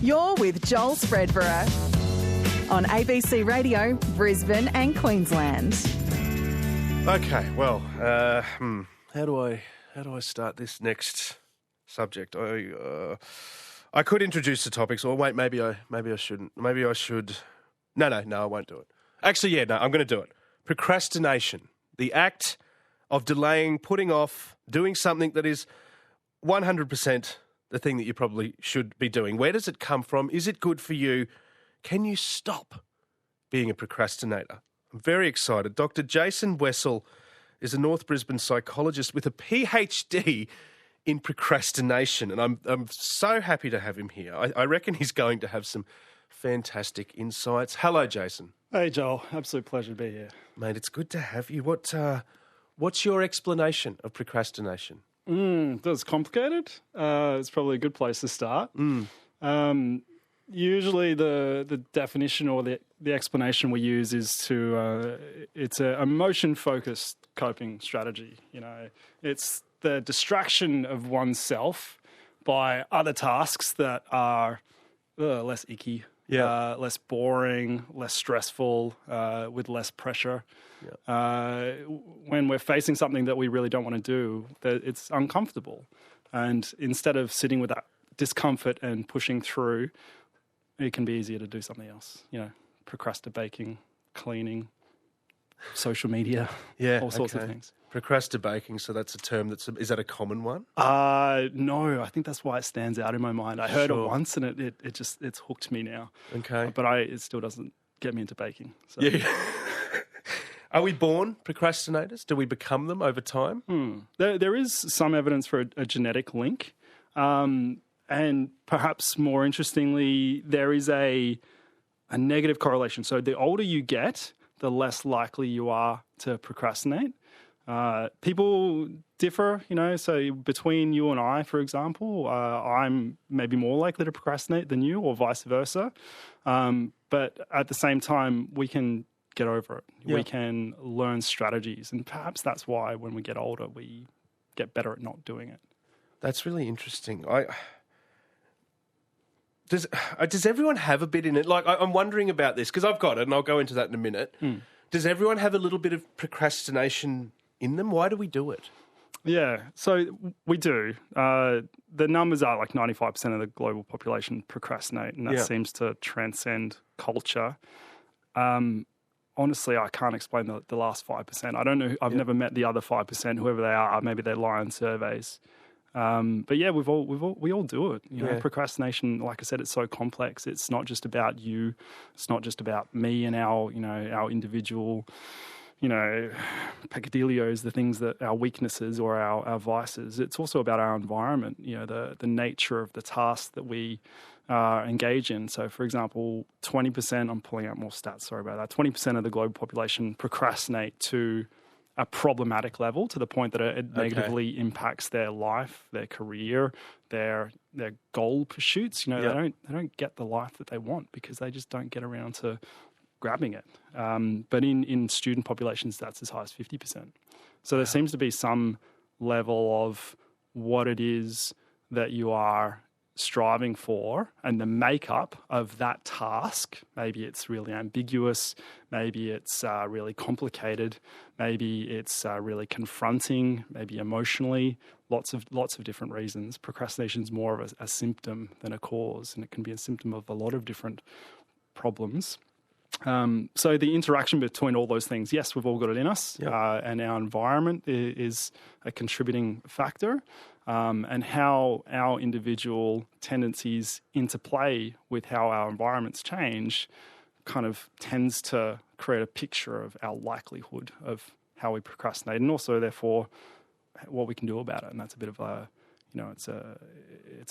You're with Joel Spreadborough on ABC Radio, Brisbane and Queensland. Okay, well, how do I start this next subject? I could introduce the topics, or wait, maybe I shouldn't. Maybe I should. No, I won't do it. Actually, yeah, no, I'm going to do it. Procrastination, the act of delaying, putting off, doing something that is 100% the thing that you probably should be doing. Where does it come from? Is it good for you? Can you stop being a procrastinator? I'm very excited. Dr. Jason Wessel is a North Brisbane psychologist with a PhD in procrastination, and I'm so happy to have him here. I reckon he's going to have some fantastic insights. Hello, Jason. Hey, Joel. Absolute pleasure to be here. Mate, it's good to have you. What's your explanation of procrastination? That's complicated. It's probably a good place to start. Usually the definition or the explanation we use is it's an emotion-focused coping strategy. You know, it's the distraction of oneself by other tasks that are less icky, less boring, less stressful, with less pressure. When we're facing something that we really don't want to do, it's uncomfortable. And instead of sitting with that discomfort and pushing through, it can be easier to do something else. You know, procrastinating, cleaning, social media, all sorts of things. Procrastinating, so that's a term is that a common one? No, I think that's why it stands out in my mind. I heard it once and it's hooked me now. Okay. But it still doesn't get me into baking. So. Yeah. Are we born procrastinators? Do we become them over time? There is some evidence for a genetic link. And perhaps more interestingly, there is a negative correlation. So the older you get, the less likely you are to procrastinate. People differ, you know, so between you and I, for example, I'm maybe more likely to procrastinate than you or vice versa. But at the same time, we can get over it. Yeah. We can learn strategies. And perhaps that's why when we get older, we get better at not doing it. That's really interesting. Does everyone have a bit in it? Like, I'm wondering about this because I've got it and I'll go into that in a minute. Does everyone have a little bit of procrastination in them? Why do we do it? Yeah, so we do. The numbers are like 95% of the global population procrastinate, and that seems to transcend culture. Honestly, I can't explain the last 5%. I don't know. I've never met the other 5%, whoever they are. Maybe they lie on surveys. But yeah, we all do it. You know, procrastination, like I said, it's so complex. It's not just about you. It's not just about me and our individual, peccadillos, the things that our weaknesses or our vices. It's also about our environment. You know, the nature of the tasks that we engage in. So, for example, 20%. I'm pulling out more stats. Sorry about that. 20% of the global population procrastinate to a problematic level, to the point that it negatively impacts their life, their career, their goal pursuits. You know, they don't get the life that they want because they just don't get around to grabbing it. But in student populations, that's as high as 50%. So there seems to be some level of what it is that you are striving for and the makeup of that task. Maybe it's really ambiguous, maybe it's really complicated, maybe it's really confronting, maybe emotionally, lots of different reasons. Procrastination is more of a symptom than a cause, and it can be a symptom of a lot of different problems. So the interaction between all those things, yes, we've all got it in us, and our environment is a contributing factor. And how our individual tendencies interplay with how our environments change kind of tends to create a picture of our likelihood of how we procrastinate, and also, therefore, what we can do about it. And that's a bit of a, it's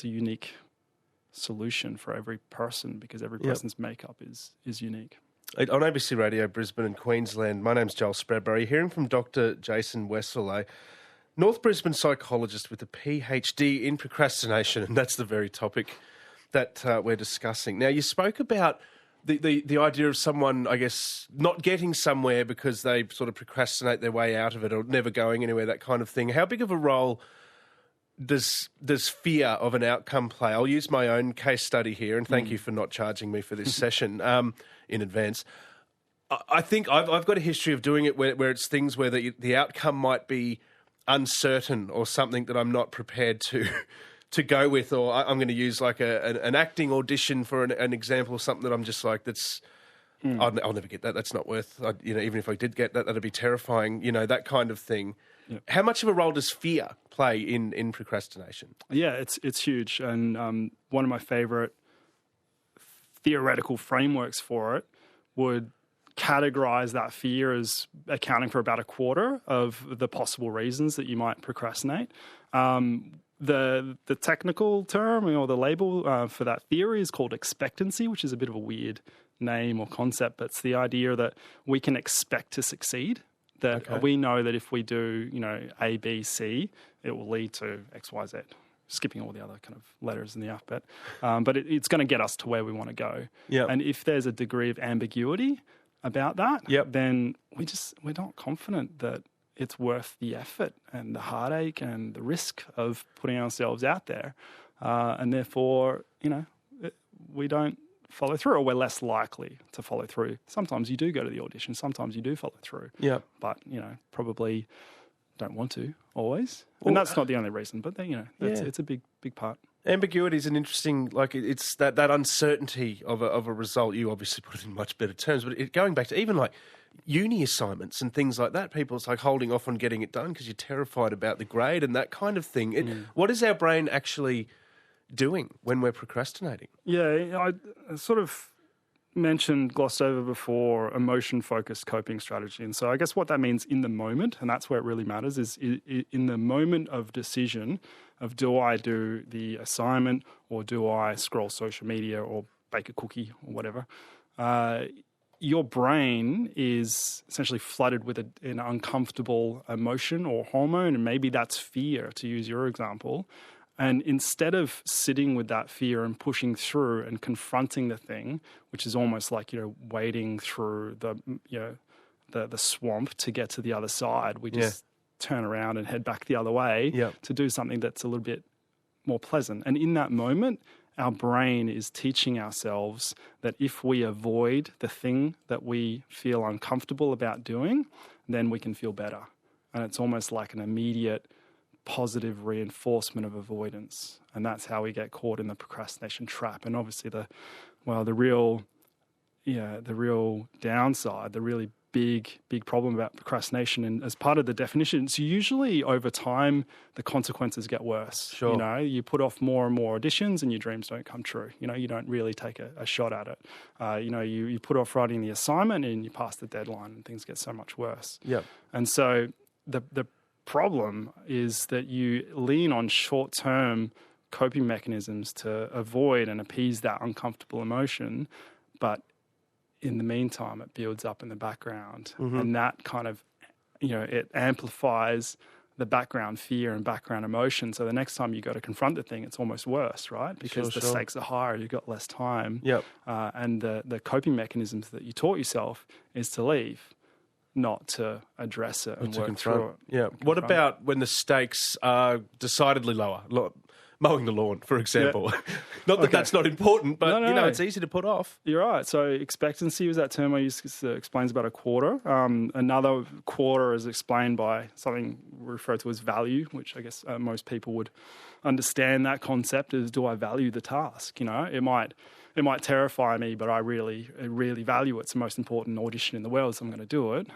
a unique solution for every person, because every person's makeup is unique. On ABC Radio, Brisbane and Queensland, my name's Joel Spreadborough. You're hearing from Dr. Jason Wessel, a North Brisbane psychologist with a PhD in procrastination, and that's the very topic that we're discussing. Now, you spoke about the idea of someone, I guess, not getting somewhere because they sort of procrastinate their way out of it, or never going anywhere, that kind of thing. How big of a role does fear of an outcome play? I'll use my own case study here, and thank you for not charging me for this session in advance. I think I've got a history of doing it where it's things where the outcome might be uncertain or something that I'm not prepared to go with, or I'm going to use like an acting audition for an example of something that I'm just like, I'll never get that. That's not worth, even if I did get that, that'd be terrifying, that kind of thing. Yep. How much of a role does fear play in procrastination? Yeah, it's huge. And one of my favorite theoretical frameworks for it would categorize that fear as accounting for about a quarter of the possible reasons that you might procrastinate. The technical term or the label for that theory is called expectancy, which is a bit of a weird name or concept, but it's the idea that we can expect to succeed. That we know that if we do, A, B, C, it will lead to X, Y, Z. Skipping all the other kind of letters in the alphabet. But it's going to get us to where we want to go. Yep. And if there's a degree of ambiguity about that, then we're not confident that it's worth the effort and the heartache and the risk of putting ourselves out there. And therefore, we don't follow through, or we're less likely to follow through. Sometimes you do go to the audition, sometimes you do follow through. Yeah. But, probably don't want to always. And that's not the only reason, but it's a big part. Ambiguity is an interesting, it's that uncertainty of a result. You obviously put it in much better terms, but going back to even like uni assignments and things like that, it's like holding off on getting it done because you're terrified about the grade and that kind of thing. What is our brain actually doing when we're procrastinating? Yeah, I sort of glossed over before, emotion-focused coping strategy. And so I guess what that means in the moment, and that's where it really matters, is in the moment of decision of do I do the assignment or do I scroll social media or bake a cookie or whatever, your brain is essentially flooded with an uncomfortable emotion or hormone, and maybe that's fear, to use your example. And instead of sitting with that fear and pushing through and confronting the thing, which is almost like, wading through the swamp to get to the other side, we just turn around and head back the other way to do something that's a little bit more pleasant. And in that moment, our brain is teaching ourselves that if we avoid the thing that we feel uncomfortable about doing, then we can feel better. And it's almost like an immediate positive reinforcement of avoidance, and that's how we get caught in the procrastination trap. And obviously the real downside, the really big problem about procrastination, and as part of the definition, it's usually over time the consequences get worse. Sure. You put off more and more auditions and your dreams don't come true. You don't really take a shot at it. You put off writing the assignment and you pass the deadline and things get so much worse. Yep. And so the problem is that you lean on short-term coping mechanisms to avoid and appease that uncomfortable emotion, but in the meantime it builds up in the background, and that kind of, it amplifies the background fear and background emotion. So the next time you go to confront the thing, it's almost worse, right? Because the stakes are higher, you've got less time. Yep. And the coping mechanisms that you taught yourself is to leave, not to address it and work through it. Yeah. What about when the stakes are decidedly lower? Mowing the lawn, for example. Not that that's not important, but, it's easy to put off. You're right. So expectancy was that term I used, explains about a quarter. Another quarter is explained by something referred to as value, which I guess most people would understand that concept is, do I value the task? It might terrify me, but I really value it. It's the most important audition in the world, so I'm going to do it.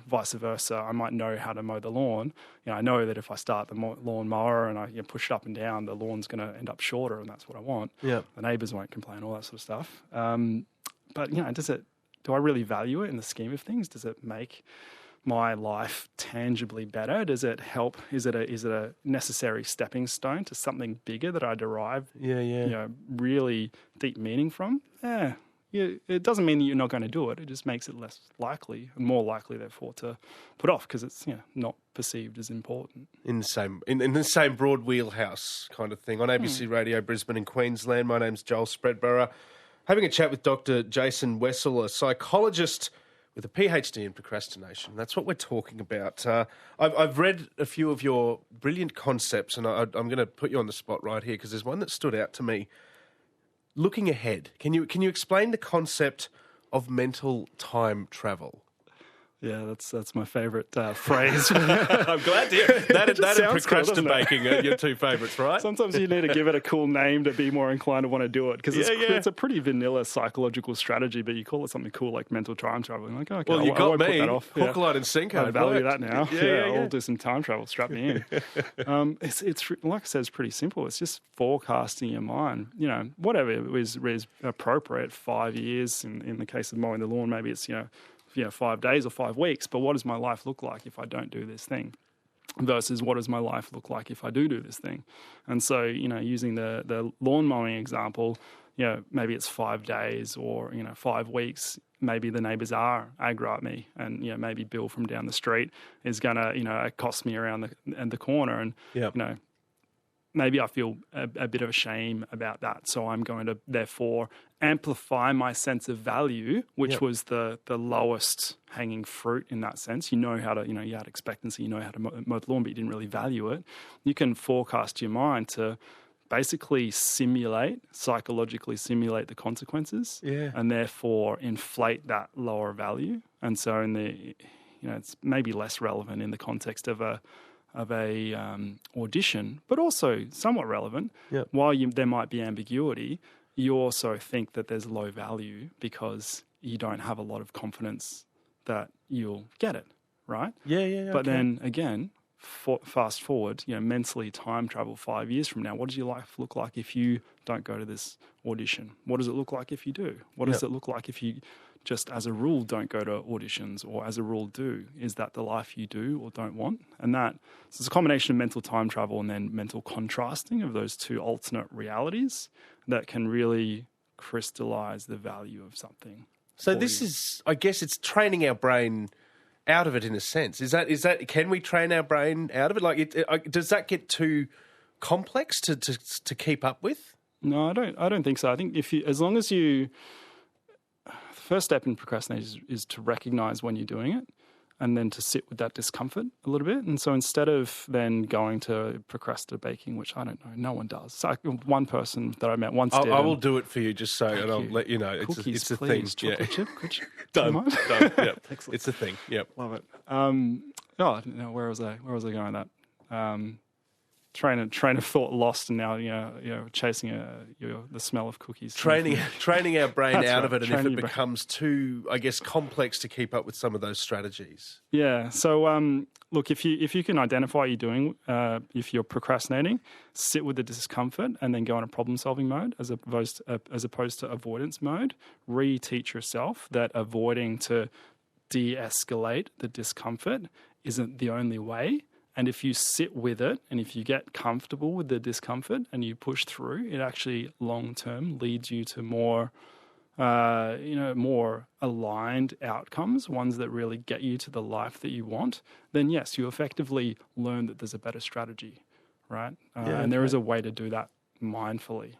Vice versa. I might know how to mow the lawn. I know that if I start the lawn mower and I push it up and down, the lawn's going to end up shorter, and that's what I want. Yeah. The neighbours won't complain, all that sort of stuff. But do I really value it in the scheme of things? Does it make my life tangibly better? Does it help? Is it a necessary stepping stone to something bigger that I derive really deep meaning from? It doesn't mean that you're not going to do it. It just makes it less likely and more likely, therefore, to put off because it's not perceived as important. In the same broad wheelhouse kind of thing. On ABC Radio Brisbane and Queensland, my name's Joel Spreadborough. Having a chat with Dr. Jason Wessel, a psychologist with a PhD in procrastination. That's what we're talking about. I've read a few of your brilliant concepts, and I'm going to put you on the spot right here because there's one that stood out to me. Looking ahead, can you explain the concept of mental time travel? Yeah, that's my favourite phrase. I'm glad to hear that and procrastinating are your two favourites, right? Sometimes you need to give it a cool name to be more inclined to want to do it because it's a pretty vanilla psychological strategy, but you call it something cool like mental time travel. Like, okay, well, you got I won't me. Put that off. Hook, line and sinker. I value that now. Yeah. I'll do some time travel. Strap me in. It's like I said, it's pretty simple. It's just forecasting your mind. You know, whatever is appropriate. 5 years in the case of mowing the lawn, maybe it's 5 days or 5 weeks, but what does my life look like if I don't do this thing versus what does my life look like if I do this thing? And so, using the lawn mowing example, maybe it's 5 days or, 5 weeks. Maybe the neighbours are aggro at me and, maybe Bill from down the street is going to, accost me around the corner and, maybe I feel a bit of a shame about that. So I'm going to therefore amplify my sense of value, which was the lowest hanging fruit in that sense. You know how to, you had expectancy, you know how to mow the lawn, but you didn't really value it. You can forecast your mind to basically psychologically simulate the consequences and therefore inflate that lower value. And so it's maybe less relevant in the context of a audition, but also somewhat relevant. Yep. While there might be ambiguity, you also think that there's low value because you don't have a lot of confidence that you'll get it, right? Yeah. But then again, fast forward, mentally time travel 5 years from now. What does your life look like if you don't go to this audition? What does it look like if you do? What does it look like if you just as a rule don't go to auditions or as a rule do? Is that the life you do or don't want? And so it's a combination of mental time travel and then mental contrasting of those two alternate realities that can really crystallize the value of something. So this is, I guess it's training our brain out of it in a sense. Is that can we train our brain out of it? Like, does that get too complex to keep up with? No, I don't think so. I think as long as you, the first step in procrastination is to recognize when you're doing it and then to sit with that discomfort a little bit. And so instead of then going to procrastinating, which I don't know, no one does. So one person that I met once did. I will do it for you just so, and I'll let you know. Cookies, it's a please. thing. Chocolate chip? Could you? Done. Yep. Excellent. It's a thing. Yep. Love it. Where was I going with that? Train of thought lost, and now chasing the smell of cookies. Training our brain out of it, and if it Training becomes too, I guess, complex to keep up with some of those strategies. Yeah. So look, if you can identify what you're doing, if you're procrastinating, sit with the discomfort and then go into problem-solving mode as opposed to avoidance mode. Reteach yourself that avoiding to de-escalate the discomfort isn't the only way. And if you sit with it and if you get comfortable with the discomfort and you push through, it actually long-term leads you to more aligned outcomes, ones that really get you to the life that you want, then yes, you effectively learn that there's a better strategy, right? And there is a way to do that mindfully.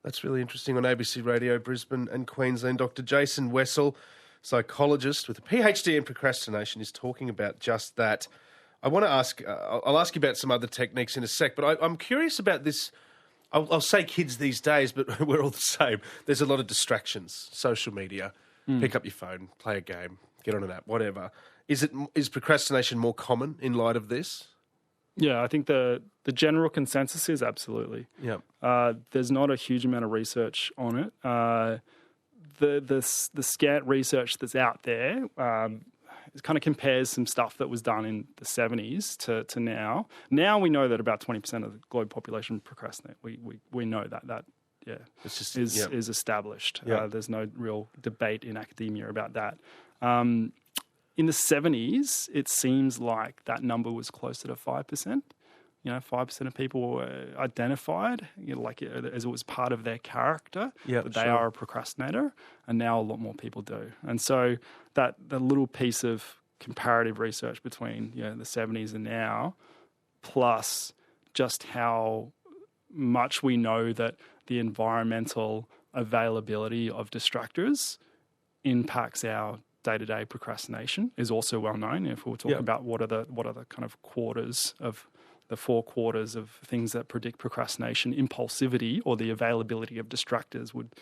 That's really interesting. On ABC Radio, Brisbane and Queensland, Dr. Jason Wessel, psychologist with a PhD in procrastination, is talking about just that. I want to ask, I'll ask you about some other techniques in a sec, but I'm curious about this. I'll say kids these days, but we're all the same. There's a lot of distractions, social media, pick up your phone, play a game, get on an app, whatever. Is procrastination more common in light of this? Yeah, I think the general consensus is absolutely. Yeah. There's not a huge amount of research on it. The scant research that's out there it kind of compares some stuff that was done in the 70s to now. Now we know that about 20% of the global population procrastinate. We know that is established. Yep. There's no real debate in academia about that. In the 70s, it seems like that number was closer to 5%. 5% of people were identified, as it was part of their character, that they are a procrastinator, and now a lot more people do. And so the little piece of comparative research between the 70s and now, plus just how much we know that the environmental availability of distractors impacts our day-to-day procrastination is also well known. If we're talking about what are the kind of quarters of the 4 quarters of things that predict procrastination, impulsivity or the availability of distractors would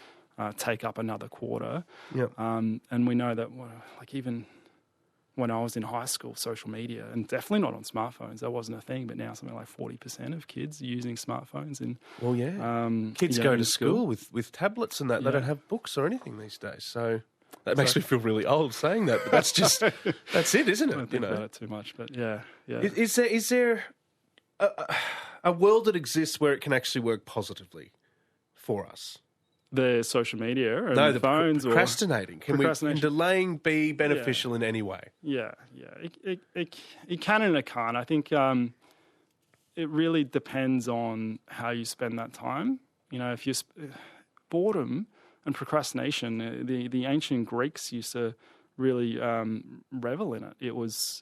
take up another quarter. Yep. And we know that, like, even when I was in high school, social media, and definitely not on smartphones, that wasn't a thing, but now something like 40% of kids are using smartphones. Kids go to school with tablets and that. They don't have books or anything these days. So that makes me feel really old saying that, but that's just, that's it, isn't it? I don't think about it too much, but yeah. Is there a world that exists where it can actually work positively for us? The social media and the phones, procrastinating. Can delaying be beneficial in any way? Yeah. It can and it can't. I think it really depends on how you spend that time. If you boredom and procrastination, the ancient Greeks used to really revel in it. It was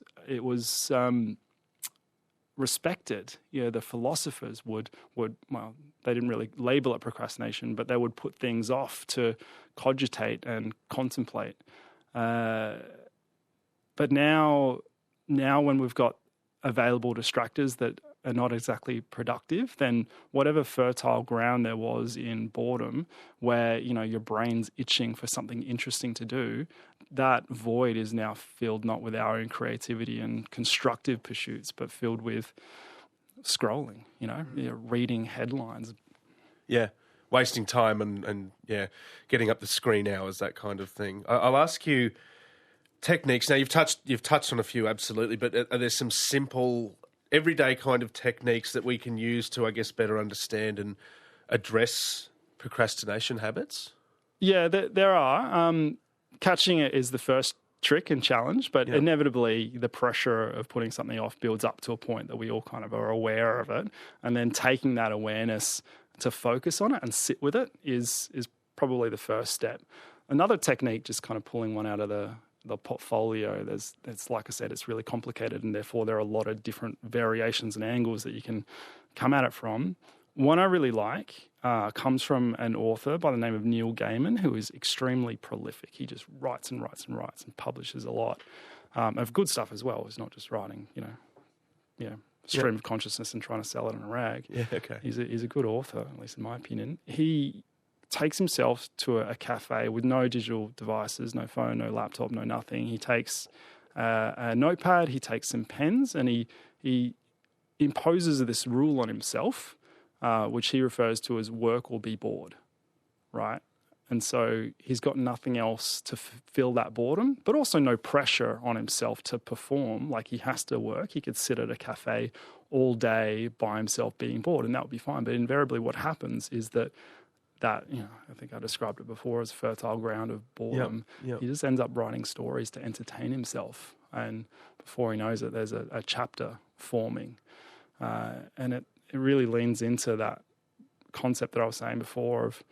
respected. The philosophers would they didn't really label it procrastination, but they would put things off to cogitate and contemplate. But now when we've got available distractors that are not exactly productive, then whatever fertile ground there was in boredom, where your brain's itching for something interesting to do, that void is now filled not with our own creativity and constructive pursuits, but filled with scrolling, reading headlines. Yeah. Wasting time and getting up the screen hours, that kind of thing. I'll ask you techniques. Now, you've touched on a few, absolutely, but are there some simple, everyday kind of techniques that we can use to, I guess, better understand and address procrastination habits? Yeah, there are. Catching it is the first trick and challenge, but inevitably the pressure of putting something off builds up to a point that we all kind of are aware of it, and then taking that awareness to focus on it and sit with it is probably the first step. Another technique, just kind of pulling one out of the portfolio, it's like I said, it's really complicated, and therefore there are a lot of different variations and angles that you can come at it from. One I really like comes from an author by the name of Neil Gaiman, who is extremely prolific. He just writes and writes and writes and publishes a lot of good stuff as well. He's not just writing, stream of consciousness and trying to sell it on a rag. Yeah, okay. He's a good author, at least in my opinion. He takes himself to a cafe with no digital devices, no phone, no laptop, no nothing. He takes a notepad, he takes some pens, and he imposes this rule on himself, which he refers to as work or be bored, right? And so he's got nothing else to fill that boredom, but also no pressure on himself to perform like he has to work. He could sit at a cafe all day by himself being bored, and that would be fine. But invariably what happens is that I think I described it before as fertile ground of boredom. Yep. He just ends up writing stories to entertain himself. And before he knows it, there's a chapter forming. And it really leans into that concept that I was saying before of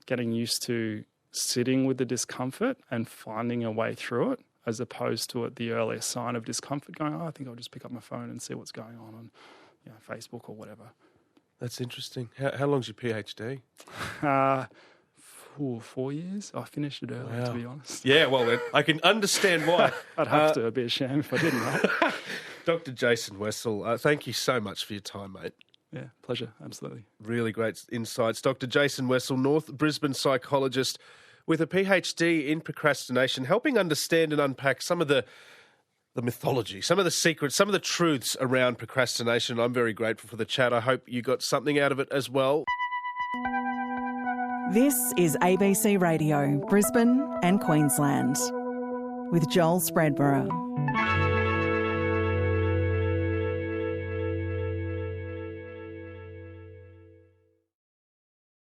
getting used to sitting with the discomfort and finding a way through it, as opposed to at the earliest sign of discomfort going, I think I'll just pick up my phone and see what's going on Facebook or whatever. That's interesting. How long's your PhD? 4 years. I finished it early, to be honest. Yeah, well, I can understand why. I'd have to. It'd be a shame if I didn't, right? Dr. Jason Wessel, thank you so much for your time, mate. Yeah, pleasure. Absolutely. Really great insights. Dr. Jason Wessel, North Brisbane psychologist with a PhD in procrastination, helping understand and unpack some of the mythology, some of the secrets, some of the truths around procrastination. I'm very grateful for the chat. I hope you got something out of it as well. This is ABC Radio, Brisbane and Queensland, with Joel Spreadborough.